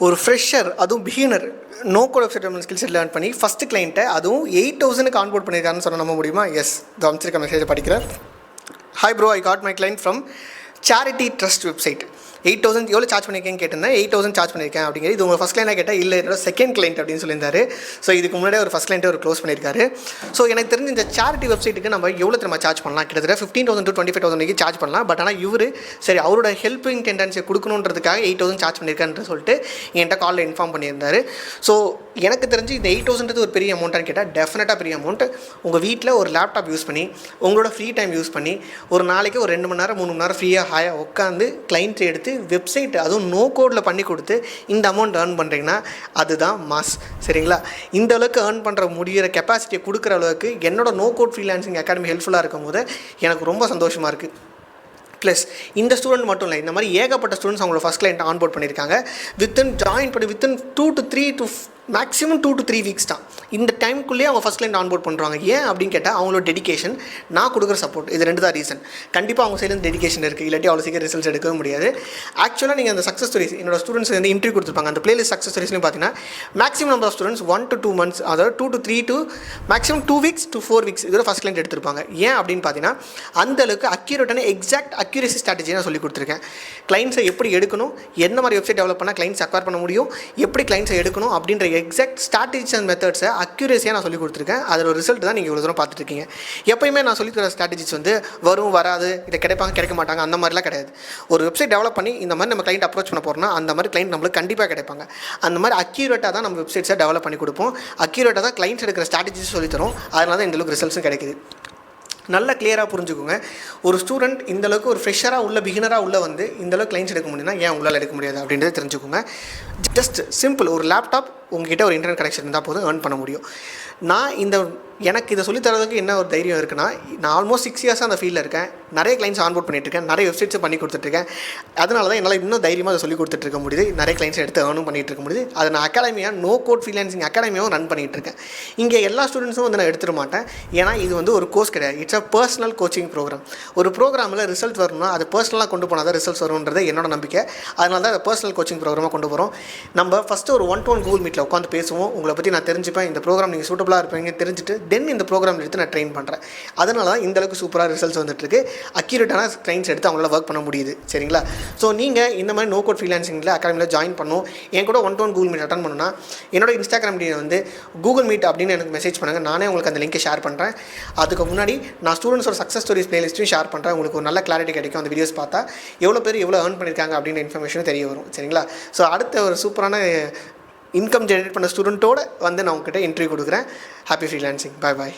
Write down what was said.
ஒரு ஃப்ரெஷர் அதுவும் beginner no code website development skill set learn பண்ணி ஃபஸ்ட்டு கிளைண்ட்டை அதுவும் 8000க்கு ஆன்போர்ட் பண்ணியிருக்காருன்னு சொன்ன நம்ப முடியுமா? எஸ், அமைச்சிருக்க மெசேஜை படிக்கிறேன். Hi bro, I got my client from charity trust website. 8000 எவ்வளோ சார்ஜ் பண்ணியிருக்கேன்னு கேட்டிருந்தேன். 8000 சார்ஜ் பண்ணியிருக்கேன் அப்படிங்கிறது. இது உங்கள் ஃபஸ்ட் கிளைண்டாக கேட்டால் இல்லை, என்னோட செகண்ட் கிளைண்ட் அப்படின்னு சொல்லியிருந்தாரு. ஸோ இதுக்கு முன்னாடியே ஒரு ஃபஸ்ட் கிளைண்ட்டை ஒரு க்ளோஸ் பண்ணியிருக்காரு. ஸோ எனக்கு தெரிஞ்ச இந்த சேரிட்டி வெப்சைட்டுக்கு நம்ம எவ்வளோ திரும்ப சார்ஜ் பண்ணலாம்? கிட்டத்தட்ட 15,000 to 25,000 வரைக்கும் சார்ஜ் பண்ணலாம். பட் ஆனால் இவர் சரி அவரோட ஹெல்ப்பிங் டெண்டன்சியை கொடுக்கணுன்றதுக்காக 8,000 சார்ஜ் பண்ணியிருக்கான்னு சொல்லிட்டு என்கிட்ட காலில் இன்ஃபார்ம் பண்ணியிருந்தார். ஸோ எனக்கு தெரிஞ்சு இந்த 8,000 ஒரு பெரிய அமௌண்ட்டான்னு கேட்டால் டெஃபினட்டாக பெரிய அமௌண்ட். உங்கள் வீட்டில் ஒரு லேப்டாப் யூஸ் பண்ணி உங்களோட ஃப்ரீ டைம் யூஸ் பண்ணி ஒரு நாளைக்கு ஒரு 2 மணி நேரம் 3 மணி நேரம் ஃப்ரீயாக ஹாயாக உட்காந்து கிளைண்ட்டை எடுத்து வெப்சைட் அதுவும் நோ கோடில் பண்ணி கொடுத்து இந்த அமௌண்ட் ஏர்ன் பண்ணுறீங்கன்னா அதுதான் மாஸ். சரிங்களா? இந்த அளவுக்கு ஏர்ன் பண்ணுற முடிகிற கெப்பாசிட்டியை கொடுக்குற அளவுக்கு என்னோட நோ கோட் ஃப்ரீலான்சிங் அகாடமி ஹெல்ப்ஃபுல்லாக இருக்கும் போது எனக்கு ரொம்ப சந்தோஷமாக இருக்குது. ப்ளஸ் இந்த ஸ்டூடெண்ட் மட்டும் இல்லை, இந்த மாதிரி ஏகப்பட்ட ஸ்டூடெண்ட்ஸ் அவங்களோட ஃபஸ்ட் கிளைண்ட் ஆன்போர்ட் பண்ணியிருக்காங்க. ஜாயின் பண்ணி within 2 to 3 to maximum 2 to 3 weeks தான். இந்த டைமுக்குள்ளேயே அவங்க ஃபஸ்ட் கிளைண்ட் ஆன்போர்ட் பண்ணுறாங்க. ஏன் அப்படின்னு கேட்டால் அவங்களோட டெடிகேஷன், நான் கொடுக்குற சப்போர்ட், இது 2 தான் ரீசன். கண்டிப்பாக அவங்க சைட்லேருந்து டெடிகேஷன் இருக்குது, இல்லாட்டி அவ்வளோ சீக்கிரம் ரிசல்ட்ஸ் எடுக்கவே முடியாது. ஆக்சுவலாக நீங்கள் அந்த சக்ஸஸ் ஸ்டோரிஸ் என்னோட ஸ்டூடெண்ட்ஸ் வந்து இன்டர்வியூ கொடுத்துருப்பாங்க. அந்த பிளேலிஸ்ட் சக்ஸஸ் ஸ்டோரிஸ்லையும் பார்த்தீங்கன்னா maximum number of students 1 to 2 months, அதாவது 2 to 3 to maximum 2 weeks to 4 weeks இதோட ஃபஸ்ட் கிளைண்ட் எடுத்திருப்பாங்க. ஏன் அப்படின்னு பார்த்தீங்கன்னா அந்தளவுக்கு அக்யூரேட்டான எக்ஸாக்ட் அக்யூரேசி ஸ்ட்ராட்டஜி நான் சொல்லி கொடுத்துருக்கேன். கிளைண்ட்ஸை எப்படி எடுக்கணும், என்ன மாதிரி வெப்சைட் டெவலப் பண்ணால் கிளைண்ட்ஸ் அக்வயர் பண்ண முடியும், எப்படி கிளைண்ட்ஸை எடுக்கணும் அப்படின்ற எக்ஸாக்ட் ஸ்ட்ராட்டஜிஸ் அண்ட் மெத்தட்ஸை அக்யூரேசியாக நான் சொல்லி கொடுத்துருக்கேன். அதில் ஒரு ரிசல்ட் தான் நீங்கள் இவ்வளோ தூரம் பார்த்துட்ருக்கீங்க. எப்போயுமே நான் சொல்லி தர ஸ்ட்ராட்டஜிஸ் வந்து வரும் வராது, இதை கிடைப்பாங்க கிடைக்க மாட்டாங்க அந்த மாதிரிலாம் கிடையாது. ஒரு வெப்சைட் டெவலப் பண்ணி இந்த மாதிரி நம்ம கிளைண்ட் அப்ரோச் பண்ண போகிறோம்னா அந்த மாதிரி கிளைண்ட் நம்மளுக்கு கண்டிப்பாக கிடைப்பாங்க. அந்த மாதிரி அக்யூரேட்டாக தான் நம்ம வெப்சைட்ஸை டெவலப் பண்ணி கொடுப்போம். அக்யூரேட்டாக தான் கிளைண்ட்ஸ் எடுக்கிற ஸ்ட்ராட்டஜிஸ் சொல்லித்தரோம். அதனால தான் இந்தளவுக்கு ரிசல்ட்ஸும் கிடைக்குது. நல்லா கிளியராக புரிஞ்சுக்கோங்க. ஒரு ஸ்டூடெண்ட் இந்தளவுக்கு ஒரு ஃப்ரெஷராக உள்ள பிகினராக உள்ள வந்து இந்தளவுக்கு கிளைண்ட்ஸ் எடுக்க முடியும்னா ஏன் உங்களால் எடுக்க முடியாது அப்படின்றத தெரிஞ்சுக்கோங்க. ஜஸ்ட் சிம்பிள், ஒரு லேப்டாப் உங்ககிட்ட ஒரு இன்டர்நெட் கனெக்ஷன் இருந்தால் போதும் ஏர்ன் பண்ண முடியும். எனக்கு இதை சொல்லித்தரதுக்கு என்ன ஒரு தைரியம் இருக்குன்னா, நான் ஆல்மோஸ்ட் 6 years அந்த ஃபீல்டில் இருக்கேன். நிறைய கிளைண்ட்ஸ் ஆன்போர்ட் பண்ணிட்டுருக்கேன், நிறைய வெப்சைட்ஸை பண்ணி கொடுத்துட்ருக்கேன். அதனால தான் என்னால் இன்னும் தைரியமாக அதை சொல்லி கொடுத்துட்ருக்க முடியுது. நிறைய கிளைண்ட்ஸ் எடுத்து ஏர்னும் பண்ணிகிட்டு இருக்க முடியுது. அதை நான் அகாடமியாக நோ கோட் ஃப்ரீலான்சிங் அகாடமியாகவும் ரன் பண்ணிகிட்ருக்கேன். இங்கே எல்லா ஸ்டூடெண்ட்ஸும் வந்து நான் எடுத்துட மாட்டேன். ஏன்னா இது வந்து ஒரு கோர்ஸ் கிடையாது, it's a personal coaching program. ஒரு ப்ரோக்ராமில் ரிசல்ட் வரணும்னா அது பர்சனலாக கொண்டு போனால் தான் ரிசல்ட்ஸ் வரும்ன்றது என்னோட நம்பிக்கை. அதனால தான் அதை பர்சனல் கோச்சிங் ப்ரோக்ராமாக கொண்டு போகிறோம். நம்ம ஃபஸ்ட்டு ஒரு 1-to-1 கூகுள் மீட்டில் உட்காந்து பேசுவோம். உங்களை பற்றி நான் தெரிஞ்சுப்பேன், இந்த ப்ரோக்ராம் நீங்கள் சூட்டபுளாக இருப்பீங்க தெரிஞ்சுட்டு தென் இந்த ப்ரோக்ராம் எடுத்து நான் ட்ரெயின் பண்ணுறேன். அதனால தான் இந்தளவுக்கு சூப்பராக ரிசல்ட்ஸ் வந்துட்டுருக்கு. அக்யூரேட்டான கிளைண்ட்ஸ் எடுத்து அவங்களால ஒர்க் பண்ண முடியுது. சரிங்களா? ஸோ நீங்கள் இந்த மாதிரி நோ கோட் ஃப்ரீலான்சிங்கில் அகாடமியில் ஜாயின் பண்ணணும், என் கூட 1-to-1 கூகுள் மீட் அட்டன் பண்ணணும்னா என்னோட இன்ஸ்டாகிராம் ஐடி வந்து கூகுள் மீட் அப்படின்னு எனக்கு மெசேஜ் பண்ணுங்கள். நானே உங்களுக்கு அந்த லிங்கை ஷேர் பண்ணுறேன். அதுக்கு முன்னாடி நான் ஸ்டூடெண்ட்ஸோட சக்ஸஸ் ஸ்டோரிஸ் பிளேலிஸ்ட்டையும் ஷேர் பண்ணுறேன். உங்களுக்கு ஒரு நல்ல கிளாரிட்டி கிடைக்கும். அந்த வீடியோஸ் பார்த்தா எவ்வளோ பேர் எவ்வளோ ஏர்ன் பண்ணியிருக்காங்க அப்படின்ற இன்ஃபர்மேஷனும் தெரிய வரும். சரிங்களா? ஸோ அடுத்த ஒரு சூப்பரான இன்கம் ஜெனரேட் பண்ண ஸ்டூடெண்ட்டோடு வந்து நான் உங்ககிட்ட இன்டர்வியூ கொடுக்குறேன். Happy freelancing. பாய் பாய்.